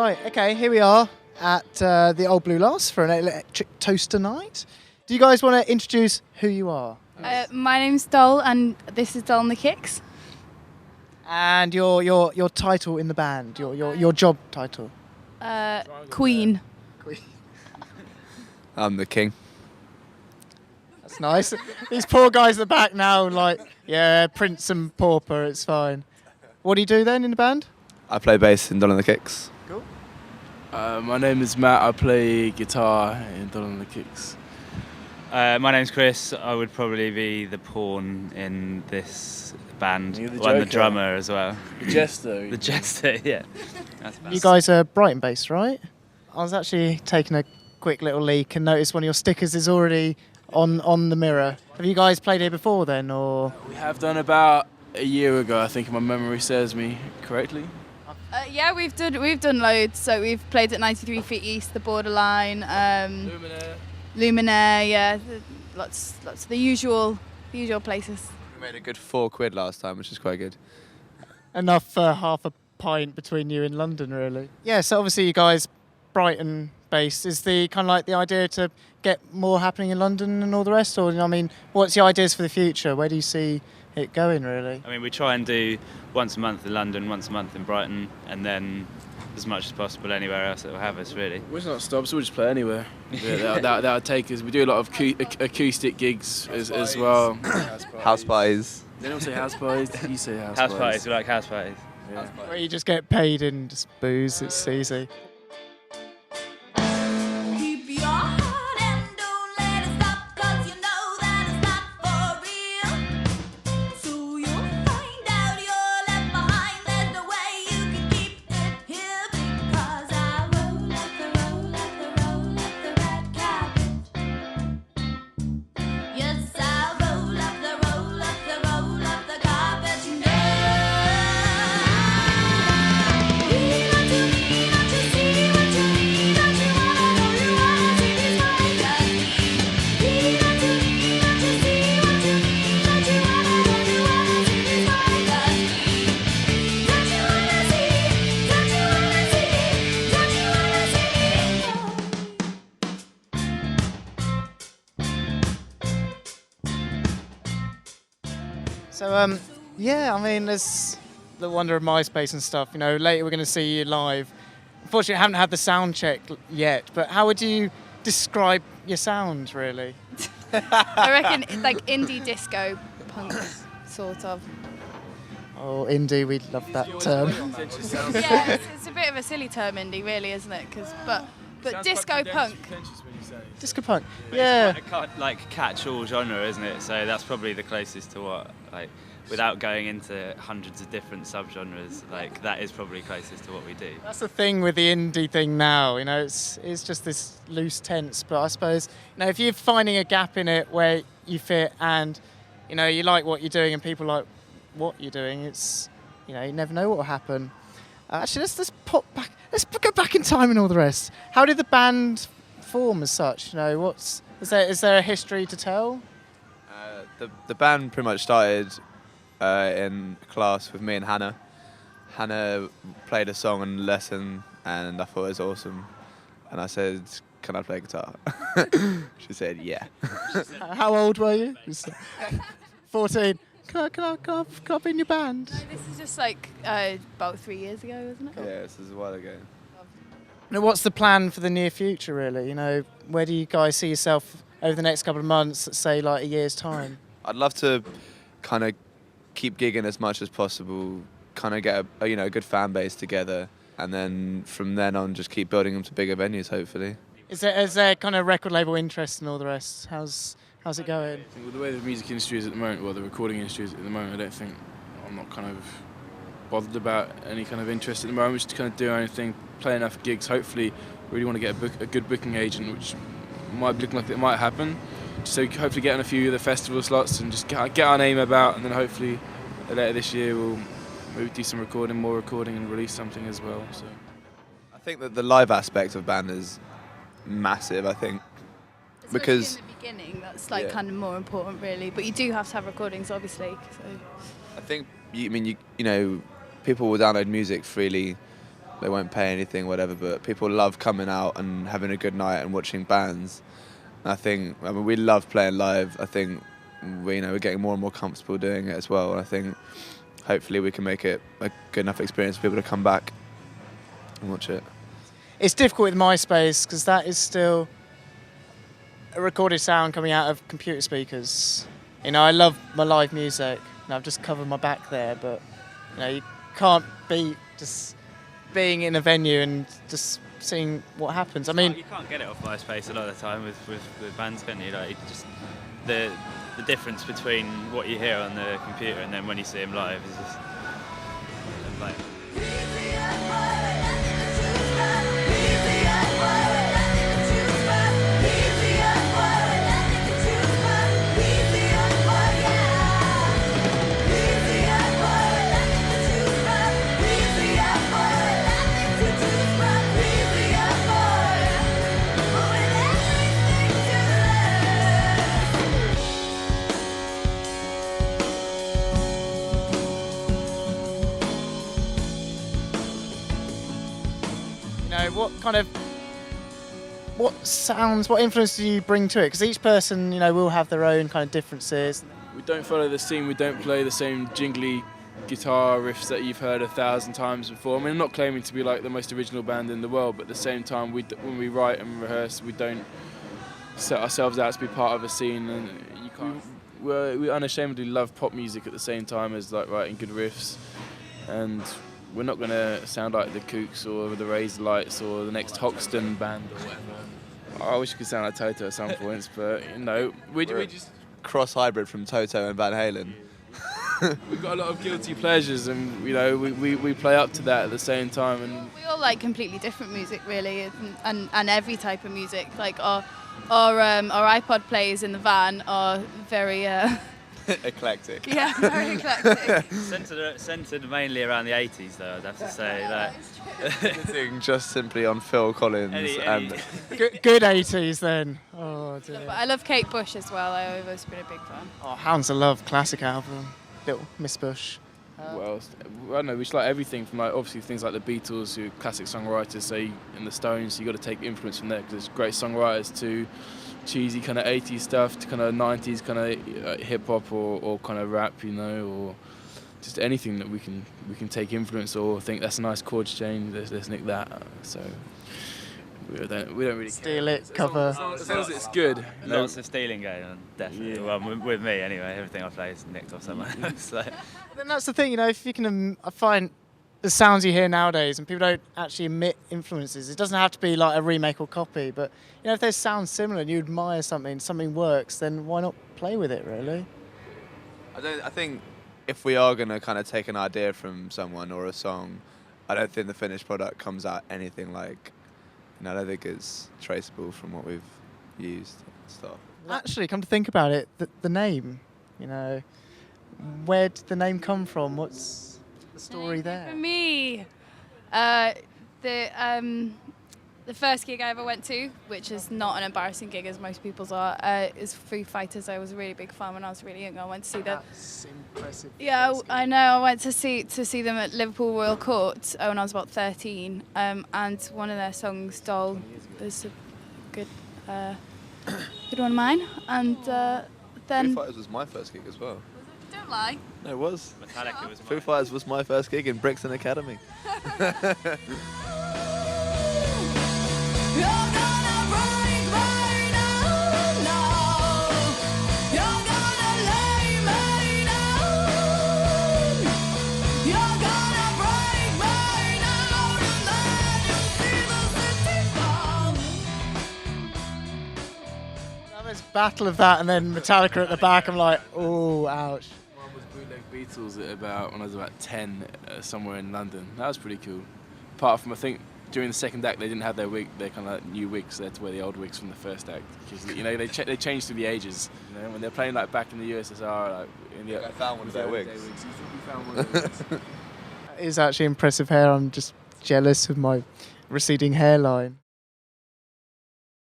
Right, okay, here we are at the Old Blue Loss for an electric toaster night. Do you guys want to introduce who you are? My name's Dol, and this is Dol and the Kicks. And your title in the band, your job title? Queen. I'm the king. That's nice. These poor guys at the back now, like, yeah, Prince and Pauper, it's fine. What do you do then in the band? I play bass in Dol and the Kicks. Cool. My name is Matt. I play guitar in Dol and the Kicks. My name's Chris. I would probably be the pawn in this band. You're the and the Joker. drummer as well. The jester. The jester, yeah. That's You guys are Brighton based, right? I was actually taking a quick little leak and noticed one of your stickers is already on the mirror. Have you guys played here before then, or? We have done about a year ago, I think, if my memory serves me correctly. Yeah, we've done loads. So we've played at 93 Feet East, the Borderline, Luminaire, yeah, lots of the usual places. We made a good £4 last time, which is quite good. Enough for half a pint between you in London, really. Yeah, so obviously you guys, Brighton based, is the kind of like the idea to get more happening in London and all the rest, or I mean, what's your ideas for the future? Where do you see it going, really? I mean, we try and do once a month in London, once a month in Brighton, and then as much as possible anywhere else that will have us, really. We'll not stop, so we'll just play anywhere. Yeah, that'll take us. We do a lot of acoustic gigs as well. House parties. They don't say house parties. You say house House parties. parties, we like house parties. Yeah. Where you just get paid in just booze, it's easy. Keep your heart and don't let it stop, 'cause you know that it's not for real. So you'll find out you're left behind. There's no way you can keep it here, because I roll up the red carpet. Yes, I roll up the carpet. So, yeah, I mean, there's the wonder of MySpace and stuff. You know, later we're going to see you live. Unfortunately, I haven't had the sound check yet, but how would you describe your sound, really? I reckon it's like indie disco punk, sort of. Oh, indie, we love that term. Yeah, it's a bit of a silly term, indie, really, isn't it? But disco punk. Disco punk, But yeah. it's quite a like catch-all genre, isn't it? So that's probably the closest to what, like, without going into hundreds of different subgenres, like that is probably closest to what we do. That's the thing with the indie thing now, you know, it's just this loose tense, but I suppose, you know, if you're finding a gap in it where you fit and, you know, you like what you're doing and people like what you're doing, it's, you know, you never know what will happen. Actually, let's pop back, let's go back in time and all the rest. How did the band form as such? You know, is there a history to tell? The band pretty much started in class with me and Hannah. Hannah played a song in lesson and I thought it was awesome. And I said, can I play guitar? She said, yeah. How old were you? 14. Can I be in your band? This is just like about 3 years ago, isn't it? Yeah, this is a while ago. Now, what's the plan for the near future, really? You know, where do you guys see yourself over the next couple of months, say like a year's time? I'd love to kind of keep gigging as much as possible, kind of get a good fan base together, and then from then on just keep building them to bigger venues, hopefully. Is there kind of record label interest and all the rest? How's it going? With the way the music industry is at the moment, well, the recording industry is at the moment, I'm not kind of bothered about any kind of interest at the moment. Just kind of do our own thing, play enough gigs. Hopefully, really want to get a good booking agent, which might be looking like it might happen. So hopefully get on a few of the festival slots and just get our name about, and then hopefully later this year we'll maybe do some more recording and release something as well. So I think that the live aspect of band is massive, I think. Especially Because in the beginning, that's like kind of more important, really. But you do have to have recordings, obviously. So. I think you know people will download music freely they won't pay anything, whatever. But people love coming out and having a good night and watching bands. And I mean, we love playing live. I think we're getting more and more comfortable doing it as well. And I think hopefully we can make it a good enough experience for people to come back and watch it. It's difficult with MySpace because that is still a recorded sound coming out of computer speakers. I love my live music. I've just covered my back there, but you can't beat just being in a venue and just seeing what happens. I mean, you can't get it off MySpace a lot of the time with bands, can you? Like, just the difference between what you hear on the computer and then when you see them live is just like. What influence do you bring to it? Because each person, will have their own kind of differences. We don't follow the scene. We don't play the same jingly guitar riffs that you've heard 1,000 times before. I mean, I'm not claiming to be like the most original band in the world, but at the same time, when we write and rehearse, we don't set ourselves out to be part of a scene. And you can't. We unashamedly love pop music at the same time as like writing good riffs, and we're not going to sound like the Kooks or the Razor Lights or the next Hoxton band or whatever. I wish we could sound like Toto at some points, but we just Cross hybrid from Toto and Van Halen. we've got a lot of guilty pleasures, and we play up to that at the same time. And We all like completely different music, really, and every type of music. Like our iPod players in the van are very Eclectic. yeah, very eclectic. Centered mainly around the 80s, though, I'd have to say. Anything just simply on Phil Collins and Good 80s then. Oh dear. But I love Kate Bush as well. I've always been a big fan. Oh, Hounds of Love classic album. Little Miss Bush. well, I don't know, we just like everything from like obviously things like the Beatles, who are classic songwriters, say, and the Stones. So you got to take influence from there because there's great songwriters, to cheesy kind of 80s stuff to kind of 90s kind of hip hop or kind of rap, or just anything that we can take influence or think that's a nice chord change. Let's nick that. So we don't really steal care. it, cover. As long as it's good. Lots of stealing going on, definitely. Yeah. Well, with me anyway, everything I play is nicked off someone else. So. Then that's the thing, if you can, I find the sounds you hear nowadays, and people don't actually emit influences. It doesn't have to be like a remake or copy, but if they sound similar and you admire something works, then why not play with it, really? I think if we are going to kind of take an idea from someone or a song, I don't think the finished product comes out anything like. I don't think it's traceable from what we've used and stuff. Actually, come to think about it, the name, where did the name come from? What's the story there? For me, the first gig I ever went to, which is not an embarrassing gig as most people's are, is Foo Fighters. I was a really big fan when I was really young. I went to see them. That's impressive. Yeah, I know. I went to see them at Liverpool Royal Court when I was about 13, and one of their songs, "Doll," was a good one of mine. And then Foo Fighters was my first gig as well. don't lie. No, it was. Metallica was Foo Fighters was my first gig in Brixton Academy. You're gonna break my down now. You're gonna lay me down. You're gonna break my down, and then you see the city fall. Now there's battle of that, and then Metallica at the back. I'm like, oh, ouch. Mine was bootleg Beatles when I was about 10, somewhere in London. That was pretty cool. Apart from, I think, during the second act, they didn't have their kind of new wigs. They had to wear the old wigs from the first act because they changed through the ages. When they're playing like back in the USSR, like in the I found one of their wigs. You think you found one of their wigs? That is actually impressive hair. I'm just jealous of my receding hairline.